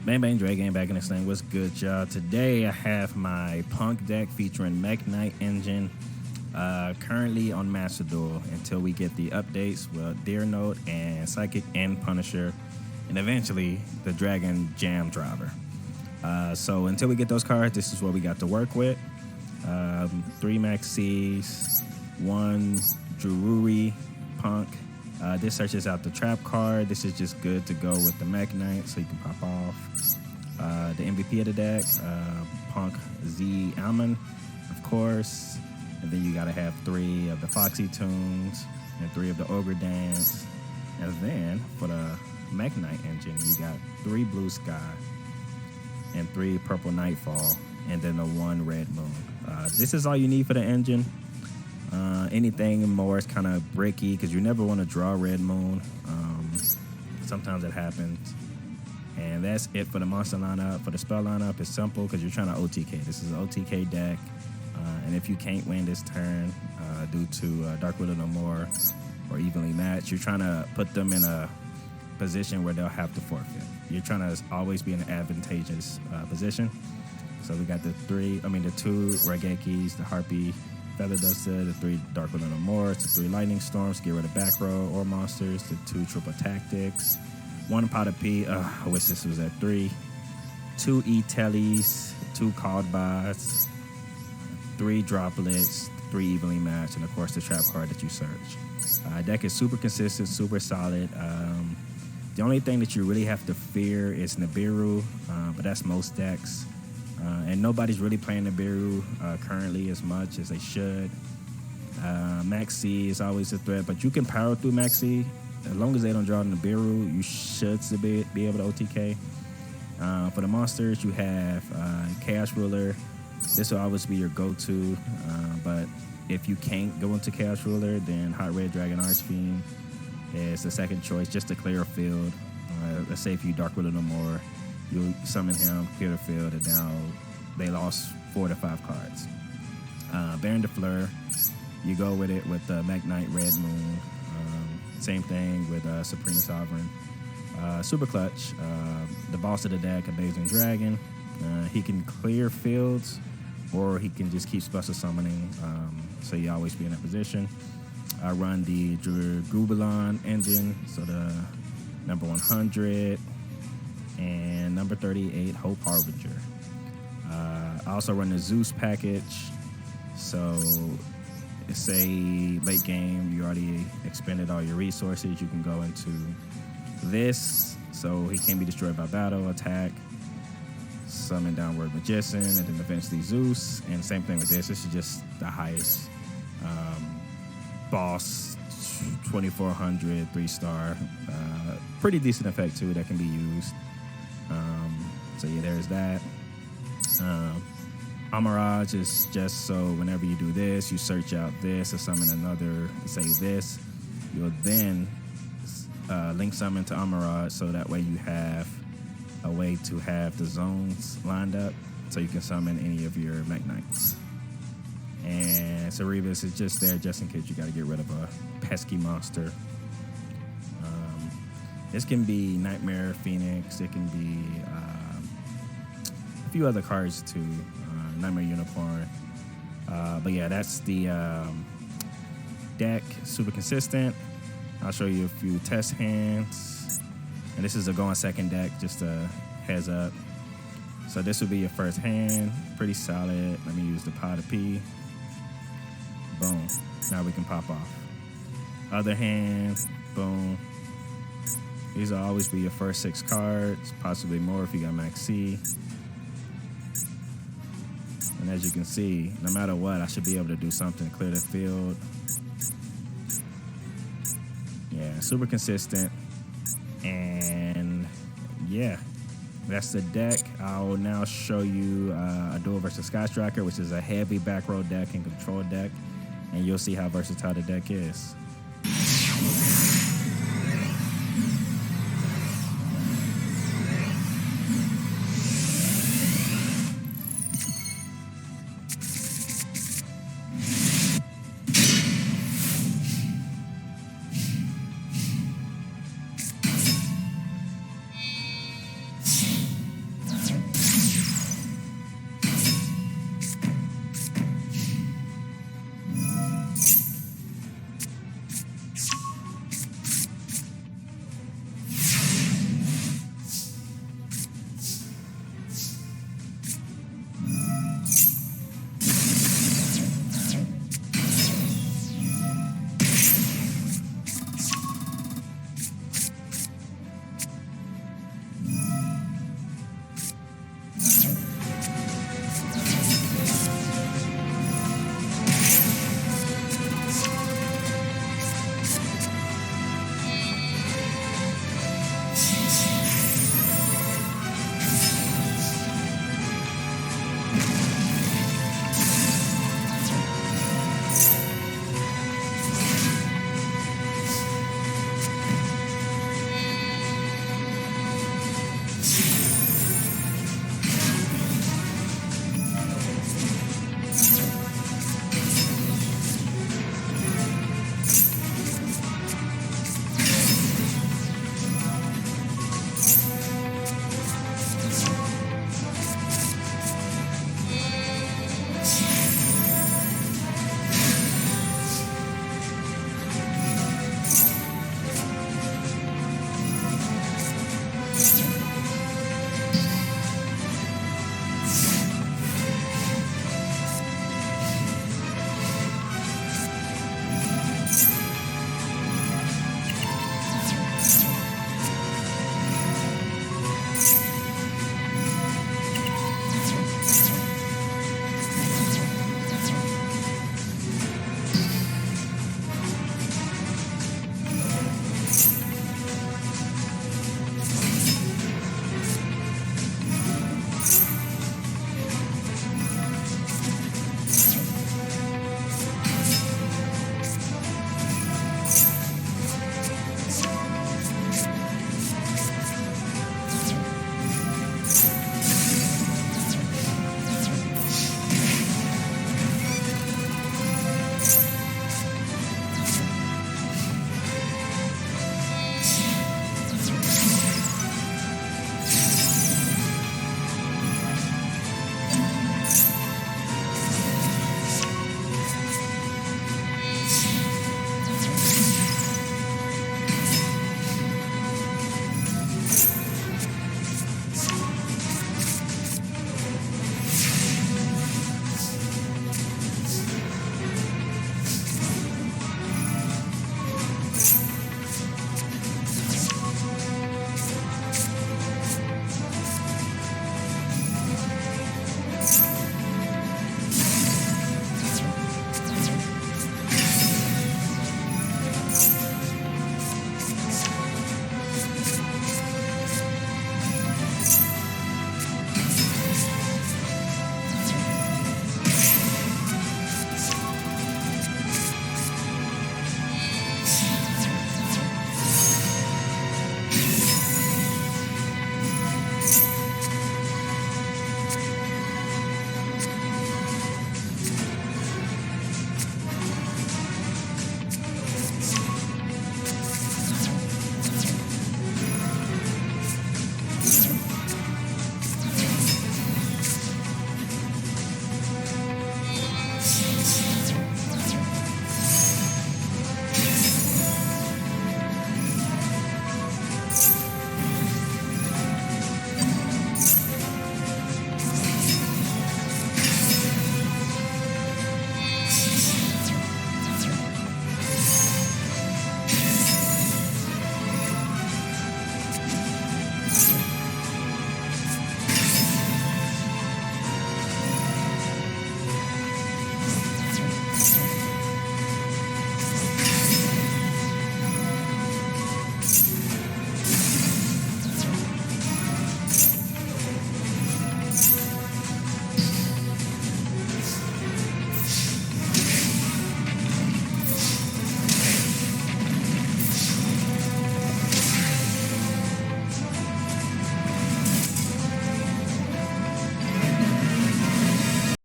Bang Bang Dre Game back in this thing. What's good, y'all? Today I have my P.U.N.K deck featuring MEKK KNIGHT engine, currently on Master Duel until we get the updates with Deer Note and Psychic and Punisher, and eventually the Dragon Jam Driver. So until we get those cards, this is what we got to work with. 3 Max C's, 1 Drury P.U.N.K. This searches out the trap card. This is just good to go with the MEKK KNIGHT, so you can pop off. The MVP of the deck, P.U.N.K Z Almond, of course. And then you gotta have 3 of the Foxy Tunes and 3 of the Ogre Dance. And then for the MEKK KNIGHT engine, you got 3 Blue Sky and 3 Purple Nightfall, and then the 1 Red Moon. This is all you need for the engine. Anything more is kind of bricky because you never want to draw Red Moon. Sometimes it happens. And that's it for the monster lineup. For the spell lineup, it's simple because you're trying to OTK. This is an OTK deck. And if you can't win this turn due to Dark Widow No More or evenly matched, you're trying to put them in a position where they'll have to forfeit. You're trying to always be in an advantageous position. So we got the 2 Regekis, the Harpy, Feather Duster, the 3 Dark Widow No More, the 3 Lightning Storms, get rid of back row or monsters, the 2 Triple Tactics, 1 Pot of P, I wish this was at 3, 2 E-Tellies, 2 Called Bots, 3 Droplets, 3 Evenly Matched, and of course the trap card that you search. Deck is super consistent, super solid. The only thing that you really have to fear is Nibiru, but that's most decks. And nobody's really playing Nibiru currently as much as they should. Max C is always a threat, but you can power through Max C. As long as they don't draw Nibiru, you should be able to OTK. For the monsters, you have Chaos Ruler. This will always be your go-to, but if you can't go into Chaos Ruler, then Hot Red Dragon Archfiend is the second choice just to clear a field. Let's say if you Dark Widow No More, you summon him, clear the field, and now they lost 4 to 5 cards. Baron de Fleur, you go with it with MEKK KNIGHT Red Moon. Same thing with Supreme Sovereign. Super Clutch, the boss of the deck, Amazing Dragon. He can clear fields, or he can just keep special summoning, so you always be in that position. I run the Dragubelon engine, so the number 100 and number 38 Hope Harbinger. I also run the Zeus package, so say late game you already expended all your resources, you can go into this, so he can't be destroyed by battle, attack, summon Downward Magician, and then eventually Zeus. And same thing with this. This is just the highest boss, 2400 3-star. Pretty decent effect too that can be used. So yeah, there's that. Amarage is just so whenever you do this, you search out this or summon another, say this, you'll then link summon to Amarage, so that way you have a way to have the zones lined up so you can summon any of your MEKK KNIGHTs. And Cerebus is just there just in case you got to get rid of a pesky monster. This can be Nightmare Phoenix, it can be a few other cards too, Nightmare Unicorn. But yeah, that's the deck, super consistent. I'll show you a few test hands. And this is a going second deck, just a heads up. So this will be your first hand, pretty solid. Let me use the Pot of P. Boom, now we can pop off. Other hand, boom. These will always be your first 6 cards, possibly more if you got Max C. And as you can see, no matter what, I should be able to do something, clear the field. Yeah, super consistent. And yeah, that's the deck. I'll now show you a duel versus Sky Striker, which is a heavy back row deck and control deck. And you'll see how versatile the deck is.